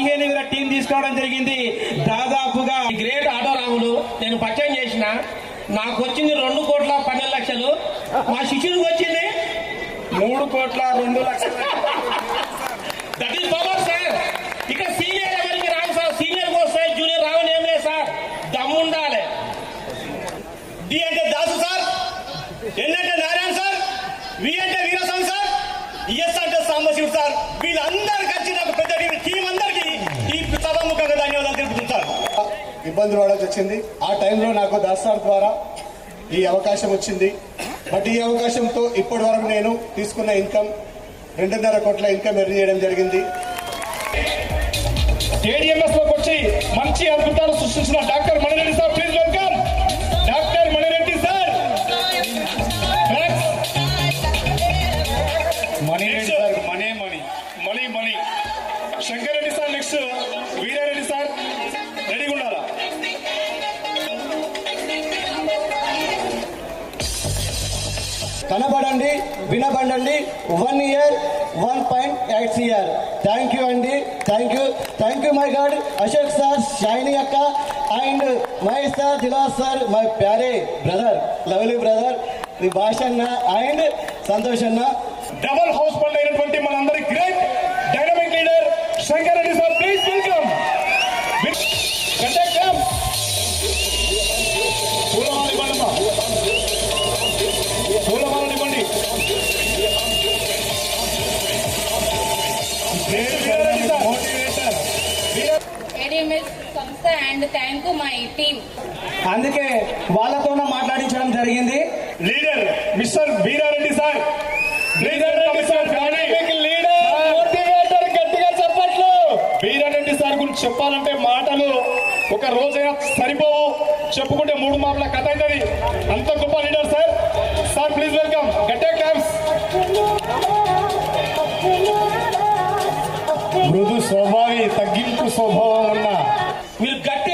15,000 team తీసుకోవడం జరిగింది. దాదాపుగా గ్రేట్ ఆటో రాములు నేను పరిచయం చేసిన, నాకు వచ్చింది 2,12,00,000. మా శిష్యుడికి వచ్చింది 3,02,00,000. That is power sir. ఇక సీనియర్ ఎవరికి రావు సార్, సీనియర్కి వస్తాయి, జూనియర్ రావని ఏం లేదు సార్. దమ్ము ఉండాలి. డి అంటే దాసు సార్, ఎన్ అంటే నారాయణ సార్, వి అంటే వీరస్వామి సార్, ఎస్ అంటే సాంబశివుడు సార్. వీళ్ళందరూ కలిసి నాకు పెద్ద టీం అందరికీ ఈ సభాముఖంగా ధన్యవాదాలు తెలుపుతుంటారు. ఇబ్బందులు పడాల్సి వచ్చింది. ఆ టైంలో నాకు దాస్ సార్ ద్వారా ఈ అవకాశం వచ్చింది. బట్ ఈ అవకాశంతో ఇప్పటి వరకు నేను తీసుకున్న ఇన్కమ్ 2.5 కోట్ల ఇన్కమ్ ఎర్న్ చేయడం జరిగింది. ఏడిఎంఎస్ లోకి వచ్చి మంచి అద్భుతాలు సృష్టించిన doctor Manireddy sir, please welcome doctor Manireddy sir. Manireddy sir, Mani Shankar Reddy sir, next Veerareddy sir, రెడీగా ఉండాలా? కనబడండి, వినబడండి. 1 year 1.8 CR. థ్యాంక్ యూ అండి, thank you my god. Ashok sir, Shaini అక్క and Mahesh sir, Dilas sir, my ప్యారే బ్రదర్, లవ్లీ బ్రదర్, ది భాష్ అన్న అండ్ సంతోష్ అన్న. డబుల్ హౌస్ ఫండ్ అయినటువంటి మనందరి great dynamic leader Shankar Reddy sir, please welcome. పూలమాల ఇవ్వండి. సంస్థ and thank you my team. అందుకే వాళ్ళతోనే మాట్లాడించడం జరిగింది. Leader mister Veerareddy sir, leader గట్టిగా చెప్పట్లు. వీరారెడ్డి సార్ గురించి చెప్పాలంటే మాటలు ఒక రోజైనా సరిపోవు, చెప్పుకుంటే 3 మాటల కథ అవుతుంది. అంత గొప్ప leader sir. Sir please welcome. గట్టిగా క్లాప్స్. మృదు స్వభావి, తగ్గింపు స్వభావం ఉన్న మీరు గట్టి